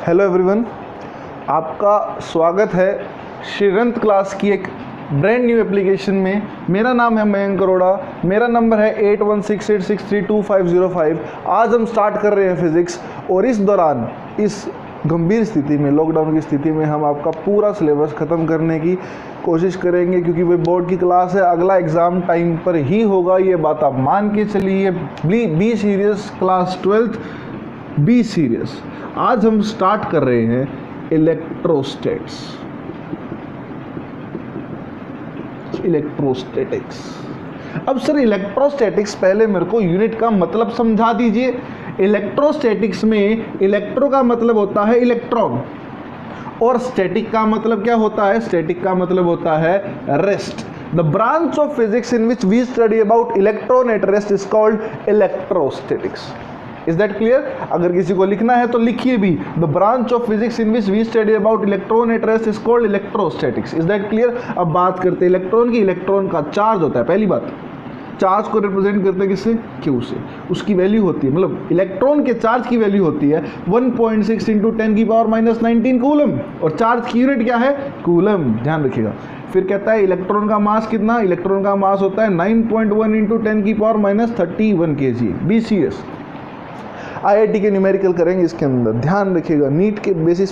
Hello everyone, आपका स्वागत है श्रीरंत क्लास की एक ब्रांड न्यू एप्लीकेशन में। मेरा नाम है मयंक अरोड़ा, मेरा नंबर है 8168632505। आज हम स्टार्ट कर रहे हैं फिज़िक्स, और इस दौरान इस गंभीर स्थिति में, लॉकडाउन की स्थिति में, हम आपका पूरा सिलेबस ख़त्म करने की कोशिश करेंगे, क्योंकि वो बोर्ड की क्लास है। अगला एग्ज़ाम टाइम पर ही होगा, ये बात आप मान के चलिए। Be serious, class 12th be serious. आज हम स्टार्ट कर रहे हैं इलेक्ट्रोस्टैटिक्स। अब सर इलेक्ट्रोस्टैटिक्स, पहले मेरे को यूनिट का मतलब समझा दीजिए। इलेक्ट्रोस्टैटिक्स में इलेक्ट्रो का मतलब होता है इलेक्ट्रॉन, और स्टैटिक का मतलब क्या होता है? स्टैटिक का मतलब होता है rest. The branch of physics in which we study about electron at rest is called electrostatics. Is that clear? अगर किसी को लिखना है तो लिखिए भी, the branch of physics in which we study about electron at rest is called electrostatics. Is that clear? अब बात करते हैं इलेक्ट्रॉन की। इलेक्ट्रॉन का चार्ज होता है, पहली बात, चार्ज को रिप्रेजेंट करते हैं किससे? क्यू से। उसकी वैल्यू होती है, मतलब इलेक्ट्रॉन के चार्ज की वैल्यू होती है 1.6 × 10⁻⁻19 कूलम, और चार्ज की यूनिट क्या है? कूलम, ध्यान रखिएगा। फिर कहता है इलेक्ट्रॉन का मास कितना? इलेक्ट्रॉन का मास होता है 9.1 × 10⁻31 kg। BCS। IIT के न्यूमेरिकल करेंगे इसके अंदर, ध्यान रखिएगा। नीट के बेसिस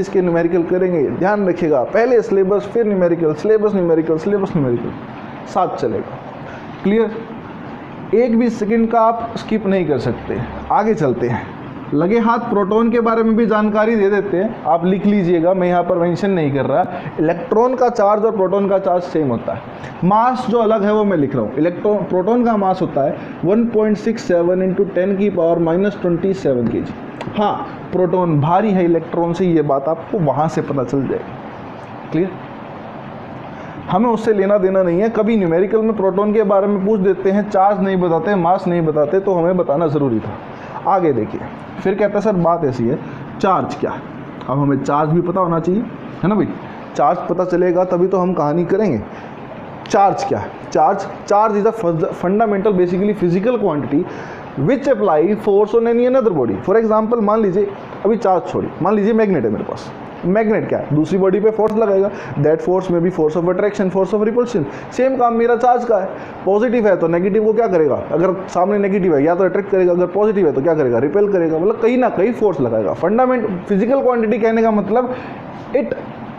के न्यूमेरिकल करेंगे, ध्यान रखिएगा। पहले सिलेबस, फिर न्यूमेरिकल, सिलेबस न्यूमेरिकल, साथ चलेगा। क्लियर? एक भी सेकंड का आप स्किप नहीं कर सकते। आगे चलते हैं, लगे हाथ प्रोटॉन के बारे में भी जानकारी दे देते हैं, आप लिख लीजिएगा, मैं यहाँ पर मेंशन नहीं कर रहा। इलेक्ट्रॉन का चार्ज और प्रोटॉन का चार्ज सेम होता है, मास जो अलग है वो मैं लिख रहा हूँ। प्रोटॉन का मास होता है 1.67 × 10⁻⁻27 kg। हाँ, प्रोटॉन भारी है इलेक्ट्रॉन से, ये बात आपको वहाँ से पता चल जाएगी। क्लियर? हमें उससे लेना देना नहीं है। कभी न्यूमेरिकल में प्रोटॉन के बारे में पूछ देते हैं, चार्ज नहीं बताते, मास नहीं बताते, तो हमें बताना ज़रूरी था। आगे देखिए, फिर कहता है सर बात ऐसी है, चार्ज क्या? अब हमें चार्ज भी पता होना चाहिए, है ना भाई? चार्ज पता चलेगा तभी तो हम कहानी करेंगे। चार्ज क्या है? Charge is a fundamental, basically physical quantity which apply force on any another body. For example, मान लीजिए, अभी चार्ज छोड़िए, मान लीजिए मैग्नेट है मेरे पास। मैग्नेट क्या है? दूसरी बॉडी पे फोर्स लगाएगा, दैट फोर्स में भी force of attraction, force of repulsion. Same काम मेरा चार्ज का है। पॉजिटिव है तो नेगेटिव को क्या करेगा? अगर सामने नेगेटिव है या तो अट्रैक्ट करेगा, अगर पॉजिटिव है तो क्या करेगा? रिपेल करेगा। मतलब कहीं ना कहीं फोर्स लगाएगा। फंडामेंट फिजिकल क्वांटिटी कहने का मतलब it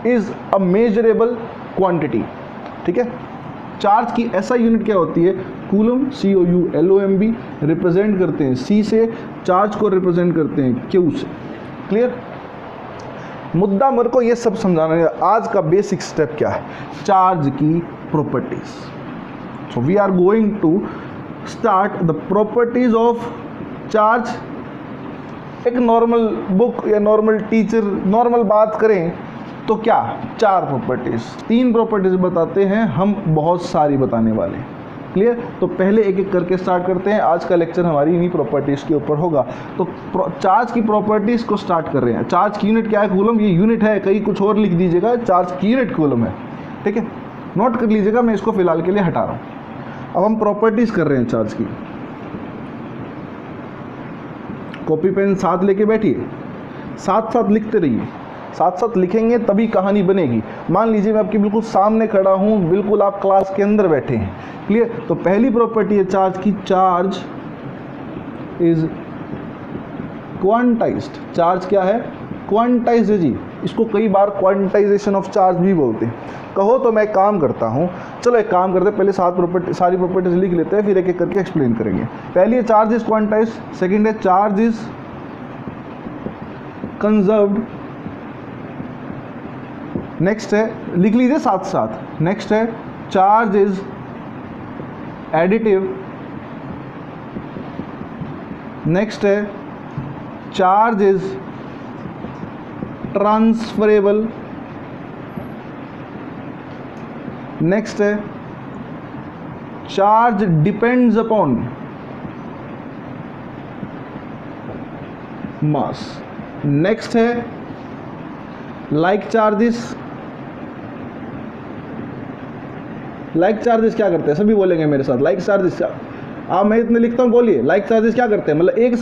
is a measurable quantity. ठीक है? चार्ज की ऐसा यूनिट क्या होती है? Coulomb, COULOMB। रिप्रेजेंट करते हैं C से, चार्ज को रिप्रेजेंट करते हैं Q से। क्लियर? मुद्दा मेरे को ये सब समझाना है। आज का बेसिक स्टेप क्या है? चार्ज की properties. So we are going to start the properties of charge. एक नॉर्मल बुक या नॉर्मल टीचर नॉर्मल बात करें तो क्या? 4 प्रॉपर्टीज, 3 प्रॉपर्टीज बताते हैं, हम बहुत सारी बताने वाले हैं। क्लियर? तो पहले एक एक करके स्टार्ट करते हैं। आज का लेक्चर हमारी इन्हीं प्रॉपर्टीज़ के ऊपर होगा। तो चार्ज की प्रॉपर्टीज़ को स्टार्ट कर रहे हैं। चार्ज की यूनिट क्या है? कूलम। ये यूनिट है, कहीं कुछ और लिख दीजिएगा, चार्ज की यूनिट कूलम है। ठीक है, नोट कर लीजिएगा, मैं इसको फिलहाल के लिए हटा रहा हूँ। अब हम प्रॉपर्टीज़ कर रहे हैं चार्ज की। कॉपी पेन साथ लेके बैठिए, साथ साथ लिखते रहिए। साथ साथ लिखेंगे तभी कहानी बनेगी। मान लीजिए मैं आपके बिल्कुल सामने खड़ा हूँ, बिल्कुल आप क्लास के अंदर बैठे हैं। क्लियर? तो पहली प्रॉपर्टी है चार्ज की, चार्ज इज क्वांटाइज्ड। चार्ज क्या है? क्वांटाइज्ड है जी। इसको कई बार क्वांटाइजेशन ऑफ चार्ज भी बोलते हैं। कहो तो मैं एक काम करता हूँ, चलो एक काम करते हैं, पहले सारी प्रॉपर्टीज लिख लेते हैं, फिर एक एक करके एक्सप्लेन करेंगे। पहली है चार्ज इज क्वांटाइज्ड, सेकेंड है चार्ज इज कंजर्व्ड, नेक्स्ट है, लिख लीजिए साथ साथ, नेक्स्ट है चार्ज इज एडिटिव, नेक्स्ट है चार्ज इज ट्रांसफरेबल, नेक्स्ट है charge depends upon mass, next है लाइक चार्जेस। लाइक चार्जेस क्या करते हैं? सभी बोलेंगे मेरे साथ, लाइक चार्जेस क्या? आप मैं इतने लिखता हूँ, बोलिए लाइक चार्जेस क्या करते हैं, मतलब एक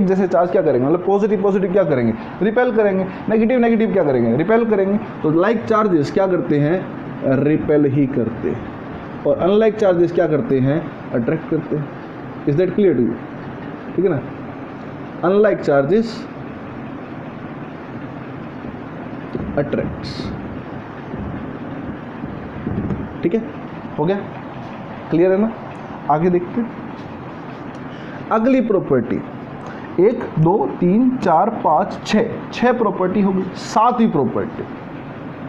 जैसे चार्ज क्या करेंगे, मतलब पॉजिटिव पॉजिटिव क्या करेंगे, रिपेल करेंगे, नेगेटिव नेगेटिव क्या करेंगे, रिपेल करेंगे। तो लाइक चार्जेस क्या करते हैं, रिपेल ही करते हैं, और अनलाइक चार्जेस क्या करते हैं, अट्रैक्ट करते हैं। Is that clear to you? ठीक है ना। Unlike charges attracts. ठीक है, हो गया, क्लियर है ना। आगे देखते हैं अगली प्रॉपर्टी। 1 2 3 4 5 6 प्रॉपर्टी होगी। 7वीं प्रॉपर्टी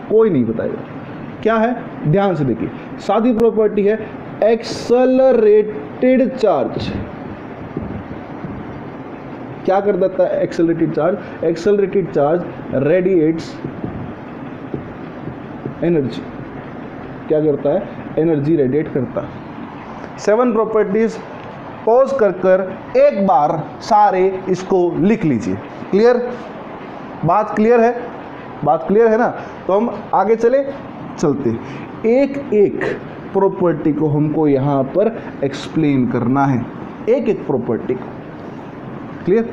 कोई नहीं बताएगा क्या है, ध्यान से देखिए। 7वीं प्रॉपर्टी है एक्सेलरेटेड चार्ज। क्या कर देता है accelerated charge? Accelerated charge radiates energy. क्या करता है, एनर्जी रेडिएट करता है। 7 प्रॉपर्टीज पॉज कर एक बार सारे इसको लिख लीजिए। क्लियर, बात क्लियर है, बात क्लियर है ना। तो हम आगे चलते एक एक प्रॉपर्टी को हमको यहाँ पर एक्सप्लेन करना है, एक एक प्रॉपर्टी को। क्लियर,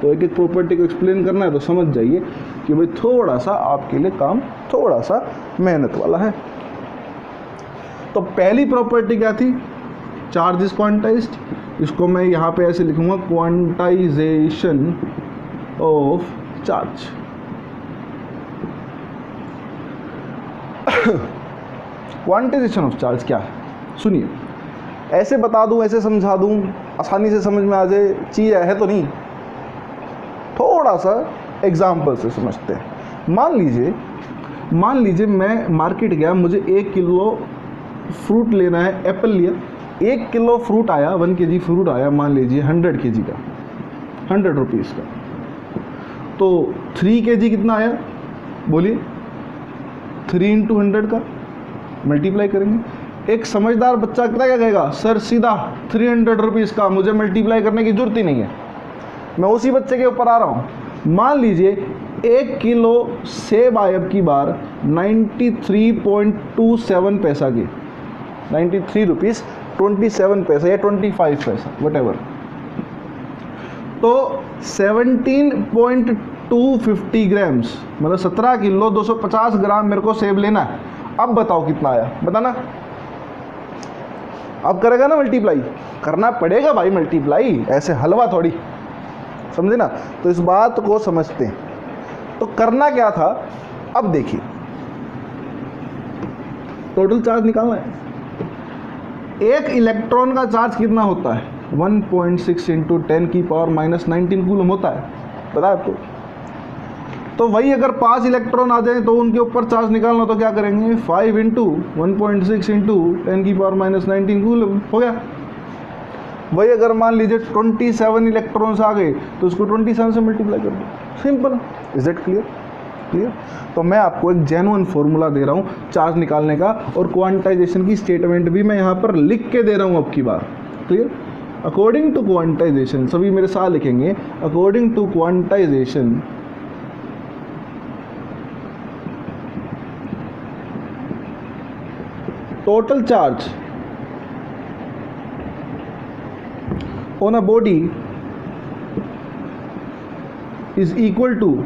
तो एक एक प्रॉपर्टी को एक्सप्लेन करना है तो समझ जाइए कि भाई थोड़ा सा आपके लिए काम थोड़ा सा मेहनत वाला है। तो पहली प्रॉपर्टी क्या थी, चार्ज इज क्वांटाइज्ड। इसको मैं यहाँ पे ऐसे लिखूंगा, quantization of charge. Quantization of charge क्या है, सुनिए। ऐसे बता दूं, ऐसे समझा दूं, आसानी से समझ में आ जाए, चीज़ है तो नहीं, थोड़ा सा एग्जाम्पल से समझते हैं। मान लीजिए मैं मार्केट गया, मुझे 1 किलो फ्रूट लेना है, एप्पल लिया, 1 किलो फ्रूट आया, 1 kg फ्रूट आया, मान लीजिए 100 kg का, 100 रुपीज़ का। तो 3 kg कितना आया, बोलिए, 3 × 100 का मल्टीप्लाई करेंगे। एक समझदार बच्चा क्या कहेगा, सर सीधा 300 रुपीज़ का, मुझे मल्टीप्लाई करने की जरूरत ही नहीं है। मैं उसी बच्चे के ऊपर आ रहा हूँ। मान लीजिए 1 किलो सेब आए अब की बार 93.27 पैसा की, 93 रुपीज़ 27 पैसा या 25 पैसा वटेवर। तो 17.250 ग्राम्स, मतलब 17 किलो 250 ग्राम मेरे को सेब लेना है। अब बताओ कितना आया, बताना। अब करेगा ना मल्टीप्लाई, करना पड़ेगा भाई मल्टीप्लाई, ऐसे हलवा थोड़ी, समझे ना। तो इस बात को समझते हैं। तो करना क्या था, अब देखिए, टोटल चार्ज निकालना है। एक इलेक्ट्रॉन का चार्ज कितना होता है, 1.6 × 10⁻⁻19 कूलम होता है, पता है आपको। तो वही अगर 5 इलेक्ट्रॉन आ जाए तो उनके ऊपर चार्ज निकालना, तो क्या करेंगे, 5 × 1.6 × 10⁻⁻19 कूलम हो गया। वही अगर मान लीजिए 27 इलेक्ट्रॉन्स आ गए तो उसको 27 से मल्टीप्लाई कर दो, simple. Is that clear? Clear. तो मैं आपको एक जेन्युइन फॉर्मूला दे रहा हूँ चार्ज निकालने का, और क्वांटाइजेशन की स्टेटमेंट भी मैं यहाँ पर लिख के दे रहा हूँ अब की बार। क्लियर। अकॉर्डिंग टू क्वांटाइजेशन, सभी मेरे साथ लिखेंगे, according to quantization total charge on a body is equal to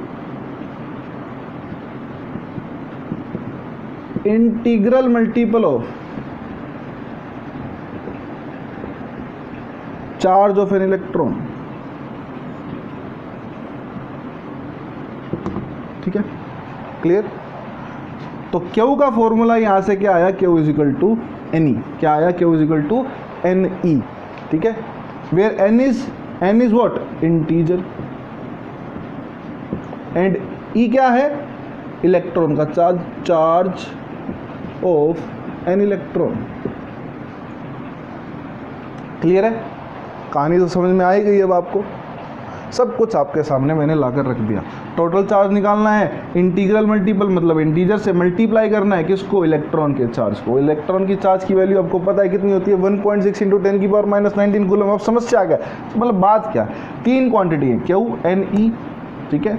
integral multiple of charge of an electron। ठीक है, क्लियर। तो Q का फॉर्मूला यहां से क्या आया, Q = Ne। क्या आया, Q = Ne। ठीक है, where n is what, integer, and E क्या है, इलेक्ट्रॉन का charge, charge of an electron. Clear है, कहानी तो समझ में आ ही गई अब आपको। सब कुछ आपके सामने मैंने लाकर रख दिया। टोटल चार्ज निकालना है, इंटीग्रल मल्टीपल मतलब इंटीजर से मल्टीप्लाई करना है किसको, इलेक्ट्रॉन के चार्ज को। इलेक्ट्रॉन की चार्ज की वैल्यू आपको पता है कितनी होती है, 1.6 × 10⁻⁻19 कूलम। अब समस्या आ गया, मतलब बात क्या, 3 क्वांटिटी है, Q, N, E। ठीक है,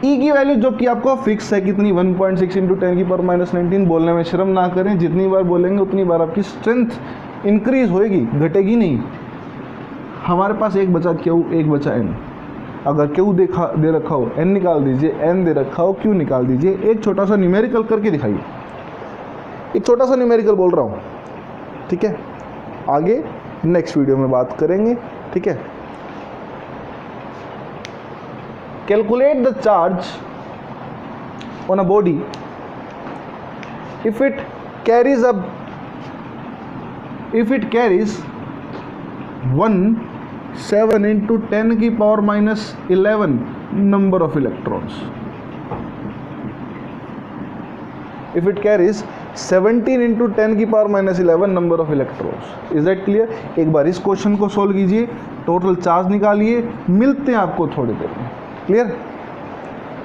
E की वैल्यू जो कि आपको फिक्स है कितनी, 1.6 × 10⁻⁻19। बोलने में शर्म ना करें, जितनी बार बोलेंगे उतनी बार आपकी स्ट्रेंथ इंक्रीज होएगी, घटेगी नहीं। हमारे पास एक बचा क्यू, एक बचा एन। अगर क्यू दे रखा हो एन निकाल दीजिए, एन दे रखा हो क्यू निकाल दीजिए। एक छोटा सा न्यूमेरिकल करके दिखाइए, एक छोटा सा न्यूमेरिकल बोल रहा हूँ, ठीक है। आगे नेक्स्ट वीडियो में बात करेंगे, ठीक है। Calculate the charge on a body if it carries 7 into 10 की power minus 11 number of electrons. If it carries 17 into 10 की power minus 11 number of electrons. Is that clear? एक बार इस क्वेश्चन को सोल्व कीजिए, टोटल चार्ज निकालिए, मिलते हैं आपको थोड़ी देर में। क्लियर?